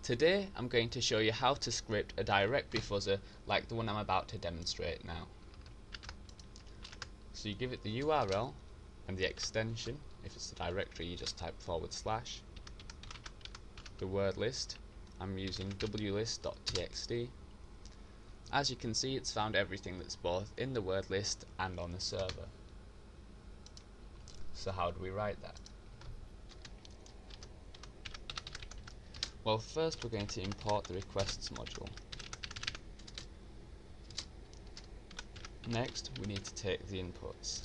Today I'm going to show you how to script a directory fuzzer like the one I'm about to demonstrate now. So you give it the URL and the extension. If it's a directory, you just type /, the word list. I'm using wlist.txt. As you can see, it's found everything that's both in the word list and on the server. So how do we write that? Well, first we're going to import the requests module. Next, we need to take the inputs.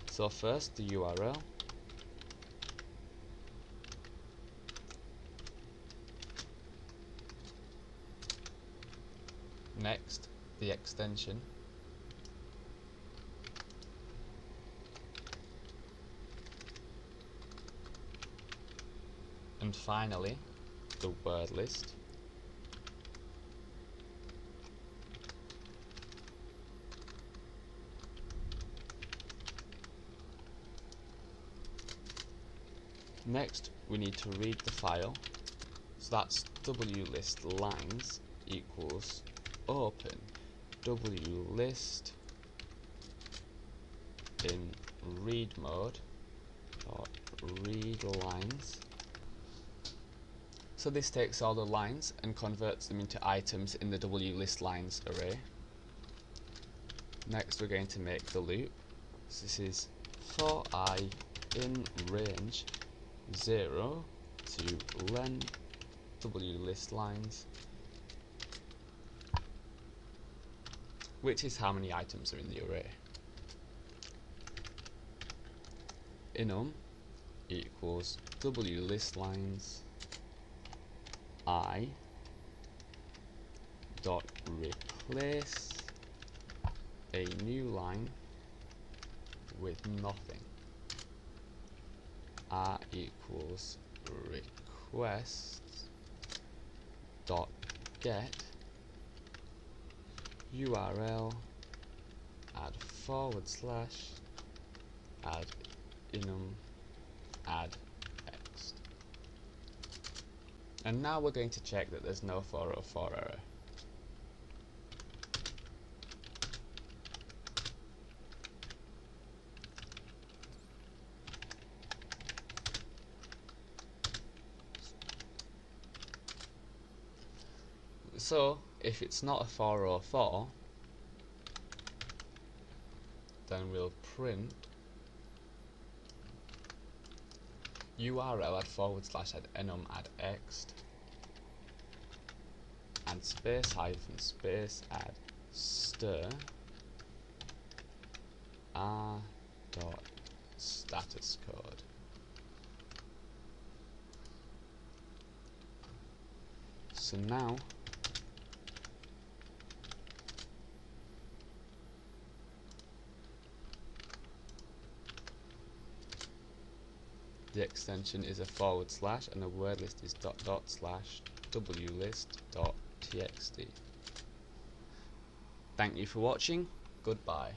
So first, the URL. Next, the extension. And finally, the word list. Next, we need to read the file. So that's wlist lines equals open wlist in read mode dot read lines. So this takes all the lines and converts them into items in the wlist lines array. Next we're going to make the loop. So this is for I in range 0 to len wlist lines, which is how many items are in the array. Enum equals wlist lines I dot replace a new line with nothing. R equals requests dot get URL add / add enum add text. And now we're going to check that there's no 404 error. So if it's not a 404, then we'll print URL add / add enum add ext and space hyphen space add stir r dot status code. So now the extension is a / and the word list is .. wlist.txt. Thank you for watching. Goodbye.